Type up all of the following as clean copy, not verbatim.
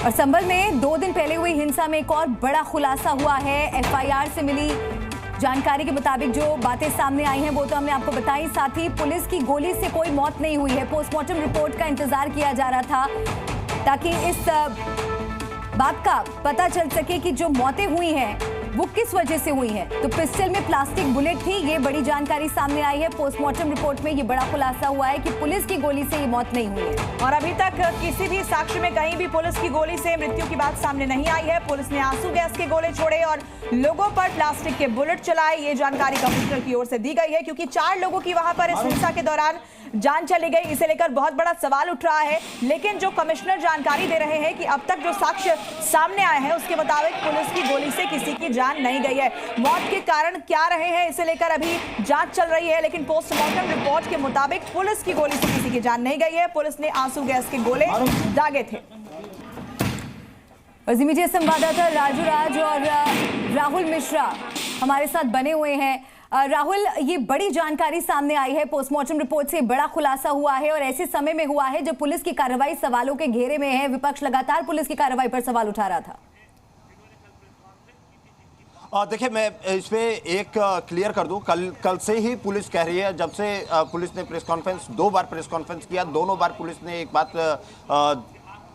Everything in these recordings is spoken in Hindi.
और संभल में 2 दिन पहले हुई हिंसा में एक और बड़ा खुलासा हुआ है। एफआईआर से मिली जानकारी के मुताबिक जो बातें सामने आई हैं वो तो हमने आपको बताई, साथ ही पुलिस की गोली से कोई मौत नहीं हुई है। पोस्टमार्टम रिपोर्ट का इंतजार किया जा रहा था ताकि इस बात का पता चल सके कि जो मौतें हुई हैं वो किस वजह से हुई है। तो पिस्टल में प्लास्टिक बुलेट थी, ये बड़ी जानकारी सामने आई है। पोस्टमार्टम रिपोर्ट में ये बड़ा खुलासा हुआ है कि पुलिस की गोली से ये मौत नहीं हुई है। और अभी तक किसी भी साक्ष्य में कहीं भी पुलिस की गोली से मृत्यु की बात सामने नहीं आई है। पुलिस ने आंसू गैस के गोले छोड़े और लोगों पर प्लास्टिक के बुलेट चलाए, ये जानकारी कमिश्नर की ओर से दी गई है, क्योंकि 4 लोगों की वहां पर इस हिंसा के दौरान जान चली गई। इसे लेकर बहुत बड़ा सवाल उठ रहा है, लेकिन जो कमिश्नर जानकारी दे रहे हैं कि अब तक जो साक्ष्य सामने आए हैं उसके मुताबिक पुलिस की गोली से किसी की जान नहीं गई है। मौत के कारण क्या रहे हैं इसे लेकर अभी जांच चल रही है, लेकिन पोस्टमार्टम रिपोर्ट के मुताबिक पुलिस की गोली से किसी की जान नहीं गई है। पुलिस ने आंसू गैस के गोले दागे थे। जी मीडिया संवाददाता राजू राज और राहुल मिश्रा हमारे साथ बने हुए हैं। राहुल, ये बड़ी जानकारी सामने आई है, पोस्टमार्टम रिपोर्ट से बड़ा खुलासा हुआ है और ऐसे समय में हुआ है जब पुलिस की कार्रवाई सवालों के घेरे में है। विपक्ष लगातार पुलिस की कार्रवाई पर सवाल उठा रहा था। देखिए, मैं इसमें एक क्लियर कर दूं, कल से ही पुलिस कह रही है, जब से पुलिस ने प्रेस कॉन्फ्रेंस 2 बार प्रेस कॉन्फ्रेंस किया, दोनों बार पुलिस ने एक बात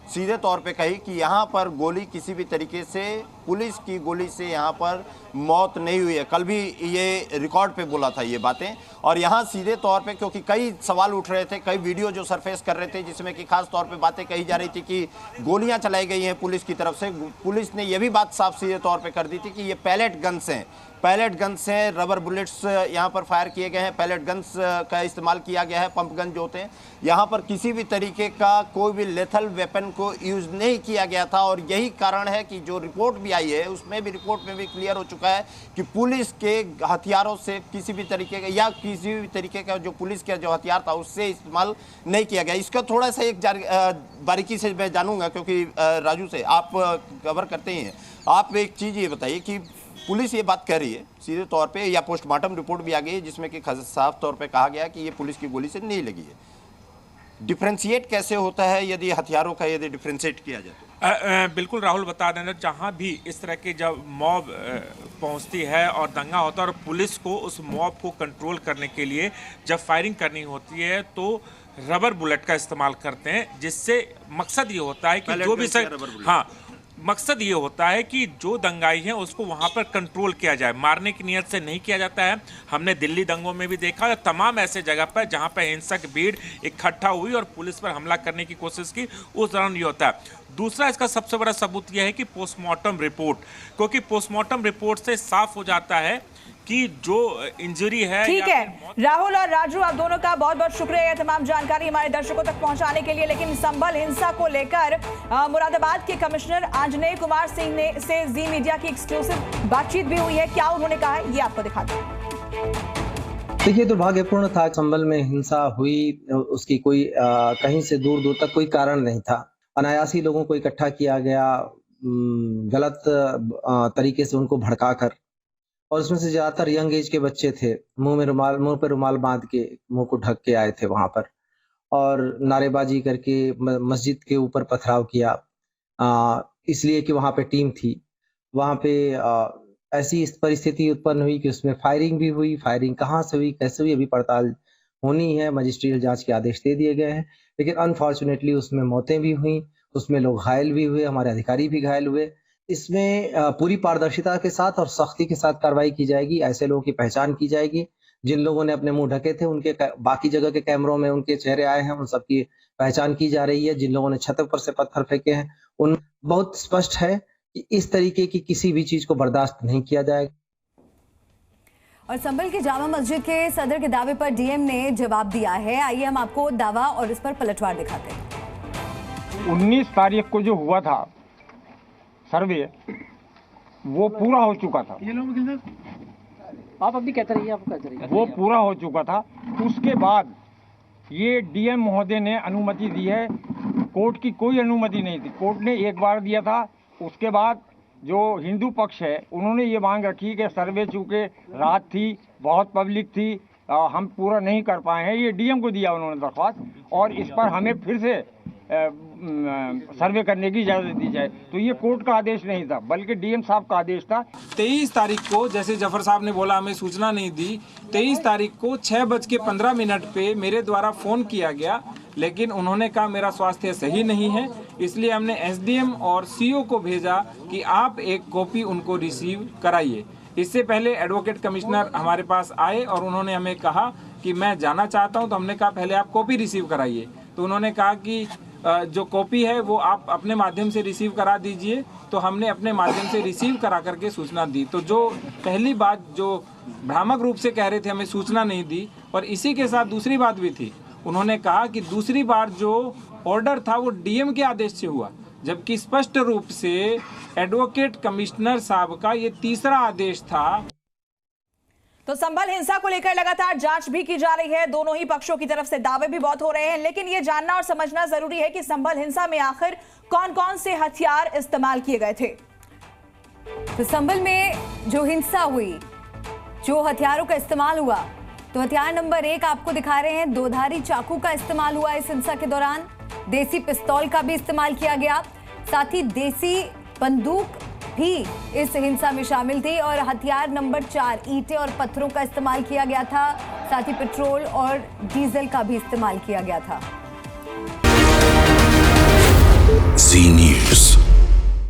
सीधे तौर पे कही कि यहाँ पर गोली किसी भी तरीके से पुलिस की गोली से यहाँ पर मौत नहीं हुई है। कल भी ये रिकॉर्ड पे बोला था ये बातें, और यहाँ सीधे तौर पे क्योंकि कई सवाल उठ रहे थे, कई वीडियो जो सरफेस कर रहे थे जिसमें कि खास तौर पे बातें कही जा रही थी कि गोलियां चलाई गई हैं पुलिस की तरफ से। पुलिस ने यह भी बात साफ सीधे तौर पर कर दी थी कि ये पैलेट गन्स हैं, पैलेट गन्स हैं, रबर बुलेट्स यहाँ पर फायर किए गए हैं, पैलेट गन्स का इस्तेमाल किया गया है, पंप गन जो होते हैं। यहाँ पर किसी भी तरीके का कोई भी लेथल वेपन को यूज़ नहीं किया गया था, और यही कारण है कि जो रिपोर्ट भी आई है उसमें भी, रिपोर्ट में भी क्लियर हो चुका है कि पुलिस के हथियारों से किसी भी तरीके का या किसी भी तरीके का जो पुलिस का जो हथियार था उससे इस्तेमाल नहीं किया गया। इसका थोड़ा सा एक बारीकी से मैं जानूंगा, क्योंकि राजू से आप कवर करते ही हैं। आप एक चीज़ ये बताइए कि पुलिस ये बात कह रही है सीधे तौर पे, या पोस्टमार्टम रिपोर्ट भी आ गई है जिसमें कि साफ तौर पे कहा गया कि ये पुलिस की गोली से नहीं लगी है। डिफ्रेंशिएट कैसे होता है यदि हथियारों का यदि डिफ्रेंशिएट किया जाए? बिल्कुल राहुल, बता देना, जहाँ भी इस तरह की जब मॉब पहुँचती है और दंगा होता है और पुलिस को उस मॉब को कंट्रोल करने के लिए जब फायरिंग करनी होती है तो रबर बुलेट का इस्तेमाल करते हैं, जिससे मकसद ये होता है कि जो भी मकसद ये होता है कि जो दंगाई है उसको वहां पर कंट्रोल किया जाए, मारने की नियत से नहीं किया जाता है। हमने दिल्ली दंगों में भी देखा है, तमाम ऐसे जगह पर जहां पर हिंसक भीड़ इकट्ठा हुई और पुलिस पर हमला करने की कोशिश की, उस दौरान ये होता है। दूसरा इसका सबसे बड़ा सबूत यह है कि पोस्टमार्टम रिपोर्ट, क्योंकि पोस्टमार्टम रिपोर्ट से साफ हो जाता है कि जो इंजरी है। ठीक है राहुल और राजू, आप दोनों का बहुत बहुत शुक्रिया यह तमाम जानकारी हमारे दर्शकों तक पहुंचाने के लिए। लेकिन संभल हिंसा को लेकर मुरादाबाद के कमिश्नर आंजनेय कुमार सिंह ने से जी मीडिया की एक्सक्लूसिव बातचीत भी हुई है। क्या उन्होंने कहा है ये आपको दिखाते हैं। देखिए, दुर्भाग्यपूर्ण था, संभल में हिंसा हुई, उसकी कोई कहीं से दूर दूर तक कोई कारण नहीं था। अनायासी लोगों को इकट्ठा किया गया, गलत तरीके से उनको भड़काकर, और उसमें से ज्यादातर यंग एज के बच्चे थे, मुंह पे रुमाल बांध के मुंह को ढक के आए थे वहां पर, और नारेबाजी करके मस्जिद के ऊपर पथराव किया, इसलिए कि वहां पे टीम थी। वहां पे ऐसी परिस्थिति उत्पन्न हुई कि उसमें फायरिंग भी हुई। फायरिंग कहाँ से हुई, कैसे हुई, अभी पड़ताल होनी है, मजिस्ट्रियल जांच के आदेश दे दिए गए हैं। लेकिन अनफॉर्चुनेटली उसमें मौतें भी हुई, उसमें लोग घायल भी हुए, हमारे अधिकारी भी घायल हुए। इसमें पूरी पारदर्शिता के साथ और सख्ती के साथ कार्रवाई की जाएगी। ऐसे लोगों की पहचान की जाएगी जिन लोगों ने अपने मुंह ढके थे, उनके बाकी जगह के कैमरों में उनके चेहरे आए हैं, उन सबकी पहचान की जा रही है। जिन लोगों ने छत पर से पत्थर फेंके हैं, उन बहुत स्पष्ट है कि इस तरीके की किसी भी चीज को बर्दाश्त नहीं किया जाएगा। और संभल के जामा मस्जिद के सदर के दावे पर डीएम ने जवाब दिया है। आइए हम आपको दावा और इस पर पलटवार दिखाते हैं। 19 तारीख को जो हुआ था सर्वे, वो पूरा हो चुका था। आप अभी कहते रहिए, आप कहते रहिए। वो पूरा हो चुका था। उसके बाद ये डीएम महोदय ने अनुमति दी है, कोर्ट की कोई अनुमति नहीं थी। कोर्ट ने एक बार दिया था, उसके बाद जो हिंदू पक्ष है उन्होंने ये मांग रखी कि सर्वे चूँकि रात थी, बहुत पब्लिक थी, हम पूरा नहीं कर पाए हैं, ये डीएम को दिया उन्होंने दरख्वास्त, और इस पर हमें फिर से सर्वे करने की इजाज़त दी जाए। तो ये कोर्ट का आदेश नहीं था, बल्कि डीएम साहब का आदेश था। 23 तारीख को, जैसे जफर साहब ने बोला हमें सूचना नहीं दी, 23 तारीख को 6:15 पे मेरे द्वारा फ़ोन किया गया, लेकिन उन्होंने कहा मेरा स्वास्थ्य सही नहीं है, इसलिए हमने एसडीएम और सीओ को भेजा कि आप एक कॉपी उनको रिसीव कराइए। इससे पहले एडवोकेट कमिश्नर हमारे पास आए और उन्होंने हमें कहा कि मैं जाना चाहता हूं, तो हमने कहा पहले आप कॉपी रिसीव कराइए। तो उन्होंने कहा कि जो कॉपी है वो आप अपने माध्यम से रिसीव करा दीजिए। तो हमने अपने माध्यम से रिसीव करा करके सूचना दी। तो जो पहली बात जो भ्रामक रूप से कह रहे थे हमें सूचना नहीं दी, और इसी के साथ दूसरी बात भी थी, उन्होंने कहा कि दूसरी बार जो ऑर्डर था वो डीएम के आदेश से हुआ, जबकि स्पष्ट रूप से एडवोकेट कमिश्नर साहब का ये तीसरा आदेश था। तो संभल हिंसा को लेकर लगातार जांच भी की जा रही है। दोनों ही पक्षों की तरफ से दावे भी बहुत हो रहे हैं, लेकिन ये जानना और समझना जरूरी है कि संभल हिंसा में आखिर कौन कौन से हथियार इस्तेमाल किए गए थे। तो संभल में जो हिंसा हुई, जो हथियारों का इस्तेमाल हुआ, तो हथियार नंबर 1 आपको दिखा रहे हैं। दोधारी चाकू का इस्तेमाल हुआ इस हिंसा के दौरान। देसी पिस्तौल का भी इस्तेमाल किया गया, साथ ही देसी बंदूक भी इस हिंसा में शामिल थी। और हथियार नंबर 4 ईंटें और पत्थरों का इस्तेमाल किया गया था, साथ ही पेट्रोल और डीजल का भी इस्तेमाल किया गया था। जी न्यूज़।